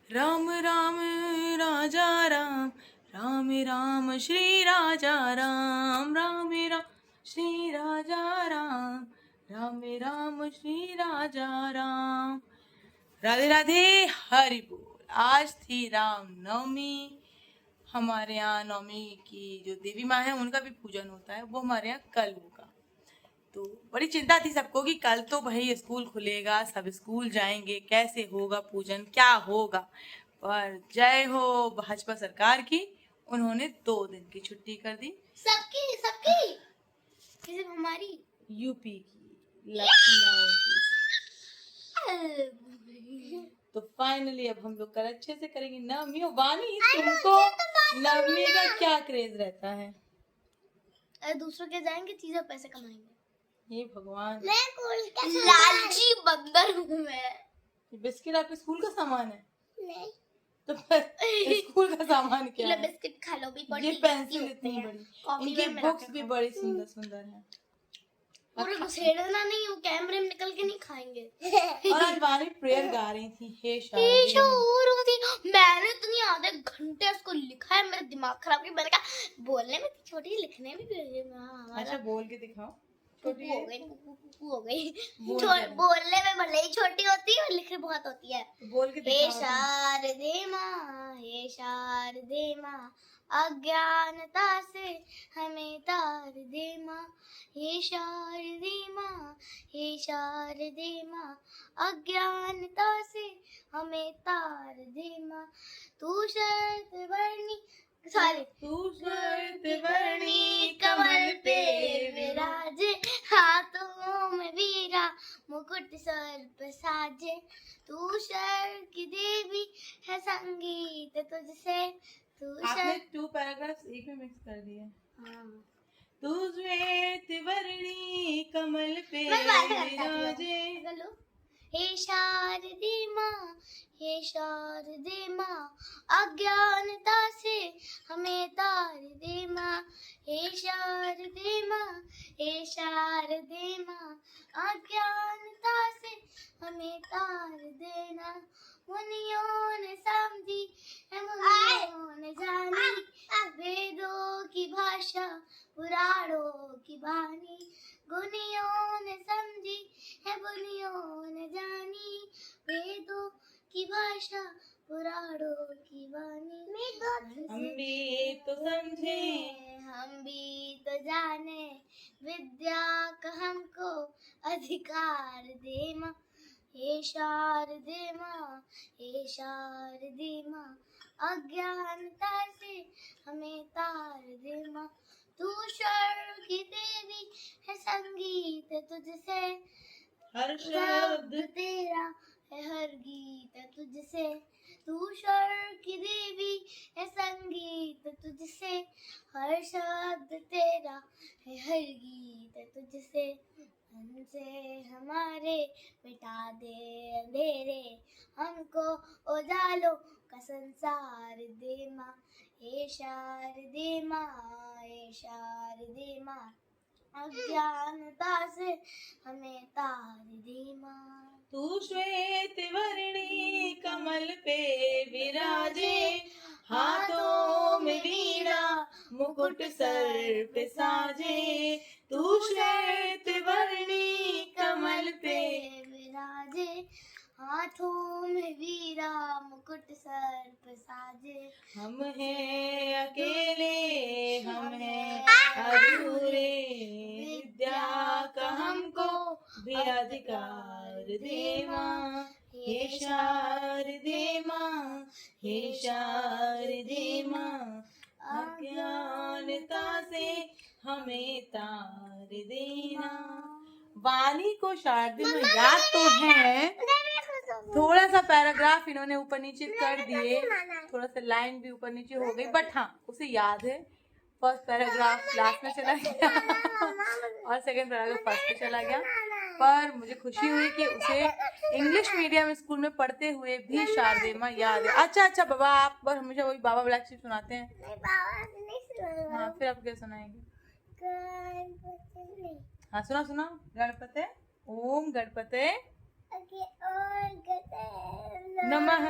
राम राम राजा राम, राम राम श्री राजा राम, राम राम श्री राजा राम, राम राम श्री राजा राम। राधे राधे, हरि बोल। आज थी राम नवमी। हमारे यहाँ नवमी की जो देवी माँ है उनका भी पूजन होता है, वो हमारे यहाँ कल होगा। तो बड़ी चिंता थी सबको कि कल तो भाई स्कूल खुलेगा, सब स्कूल जाएंगे, कैसे होगा पूजन, क्या होगा। पर जय हो भाजपा सरकार की, उन्होंने 2 दिन की छुट्टी कर दी। सबकी सबकी सिर्फ हमारी यूपी की, लखनऊ की। तो फाइनली अब हम लोग कल अच्छे से करेंगे नवमी। वानी, तुमको नवमी का क्या क्रेज रहता है? दूसरों के जाएंगे, चीजें पैसे कमाएंगे। ये भगवान, लालची बंदर हूँ मैं। बिस्किट आपके स्कूल का सामान है? नहीं, तो फिर स्कूल का सामान क्या है? बिस्किट खा लो भी। ये पेंसिल इतनी बड़ी, इनकी बुक्स भी बड़ी सुंदर सुंदर हैं। पूरे घुसेड़ना नहीं, वो कैमरे में निकल के नहीं खाएंगे। और आज वानी प्रेयर गा रही थी, हे शादी। मैंने इतनी आधे घंटे उसको लिखा है, मेरा दिमाग खराब किया। मैंने कहा बोलने में छोटी, लिखने में भी। अच्छा बोल के दिखाओ। छोटी हो गई, हो गई। बोलने में भले ही छोटी होती है और लिखने बहुत होती है। बोल के हे शारदे माँ, हे शारदे माँ, अज्ञानता से हमें तार दे माँ। हे शारदे माँ, हे शारदे माँ, अज्ञानता से हमें तार दे माँ। तू शरत वर्णी, तू श्वेत वर्णी कमल पे विराजे, हाथों में वीरा मुकुट सर पर साजे। तू शर की देवी है, संगीत तुझसे। तू आपने 2 पैराग्राफ्स एक में मिक्स कर दिए। तू श्वेत वर्णी कमल पे विराजे। हे शारदे माँ, हे शारदे माँ, अज्ञानता से हमें तार दे माँ। हे शारदे माँ, हे शारदे माँ, अज्ञानता से हमें तार देना। मुनियों ने समझी है, मुनियों ने जानी, वेदों की भाषा पुराणों की वाणी। गुनियों ने समझी है, बुनियों ने जानी, वेदों की भाषा पुराणों की वाणी। हम भी तो समझे, हम भी तो जाने, विद्या का हमको अधिकार दे माँ। हे शारदे माँ, हे शारदे माँ, अज्ञानता से हमें तार दे माँ। तू स्वर्ग की देवी है, संगीत तुझसे। हर शब्द तेरा है, हर गीत तुझसे। तू स्वर्ग की देवी है, संगीत तुझसे। हर शब्द तेरा है, हर गीत तुझसे। हमसे हमारे मिटा दे अंधेरे, हमको उजालों का संसार दे माँ। हे शारदे माँ, हे शारदे माँ, अज्ञानता से हमें तार दे माँ। तू श्वेत वर्णी कमल पे विराजे, हाथों में वीणा मुकुट सर पे साजे। तू श्वेत वर्णी कमल पे विराजे, हाथों में वीरा मुकुट सर पर साजे। हम हैं अकेले, हम हैं अधूरे, विद्या का हमको भी अधिकार दे माँ। हे शारदे माँ, हे शारदे माँ, अज्ञानता से हमें तार देना। वाणी को शारदे में याद तो है, थोड़ा सा पैराग्राफ इन्होंने ऊपर नीचे कर दिए, थोड़ा सा लाइन भी ऊपर नीचे हो गई, बट हाँ उसे याद है। फर्स्ट पैराग्राफ लास्ट में चला गया और सेकंड पैराग्राफ फर्स्ट में चला गया। पर मुझे खुशी हुई कि उसे इंग्लिश मीडियम स्कूल में पढ़ते हुए भी शारदे माँ याद है। अच्छा बाबा, आप बस हमेशा वही बाबा ब्लैक शिप सुनाते हैं। हाँ फिर आप क्या सुनाएंगे? हाँ सुना। गणपते ओम गणपते नमः।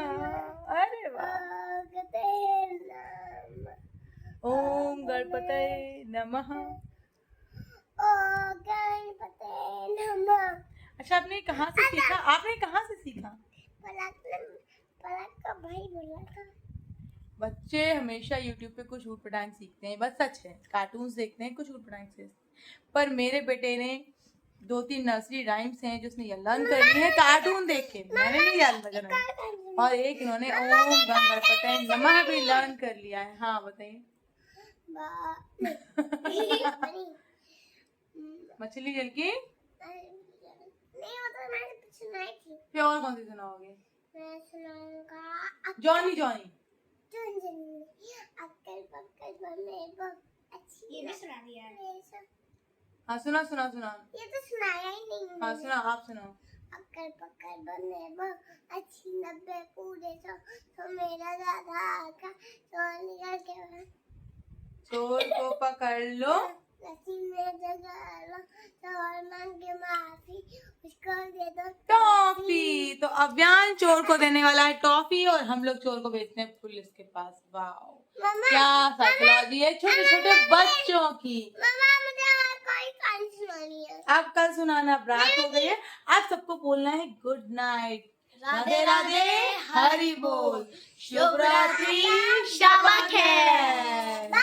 अरे वाह। ओम गणपतये नमः। अच्छा, आपने कहाँ से सीखा? आपने कहाँ से सीखा? पलक का भाई बोला था। बच्चे हमेशा YouTube पे कुछ ऊट पटांग सीखते हैं, बस सच है। कार्टून्स देखते हैं, कुछ ऊट पटांग से। पर मेरे बेटे ने 2-3 नर्सरी राइम्स हैं जो उसने लर्न करी है कार्टून देख के, मैंने नहीं लर्न करी। और एक इन्होंने ओम गणपतये नमः भी लर्न कर लिया है। हाँ बताइए। मछली जल की नहीं, वो तो मैंने सुनाई थी। फिर और कौन सी सुनाओगे? मैं सुनाऊंगा जॉनी जॉनी। अक्कल पक्कल बम्बे अच्छी। ये भी सुना दिया है। हाँ सुना सुना सुना। ये तो सुनाया ही नहीं। हाँ सुना, आप सुनाओ। अक्कल पक्कल बम्बे अच्छी 90 पूरे 100 तो मेरा दादा का तो निकल के चोर को पकड़ लो, में जगा लो तो और मांग के माफी उसको दे दो टॉफी। तो अभियान चोर को देने वाला है टॉफी और हम लोग चोर को भेजते हैं पुलिस के पास। वाओ, क्या साइकोलॉजी है छोटे छोटे बच्चों की। मम्मा मुझे और कोई कहानी सुनानी है। अब कल सुनाना, अब रात हो गई है। आज सबको बोलना है गुड नाइट, राधे राधे, हरि बोल, शुभ रात्रि, शब खैर।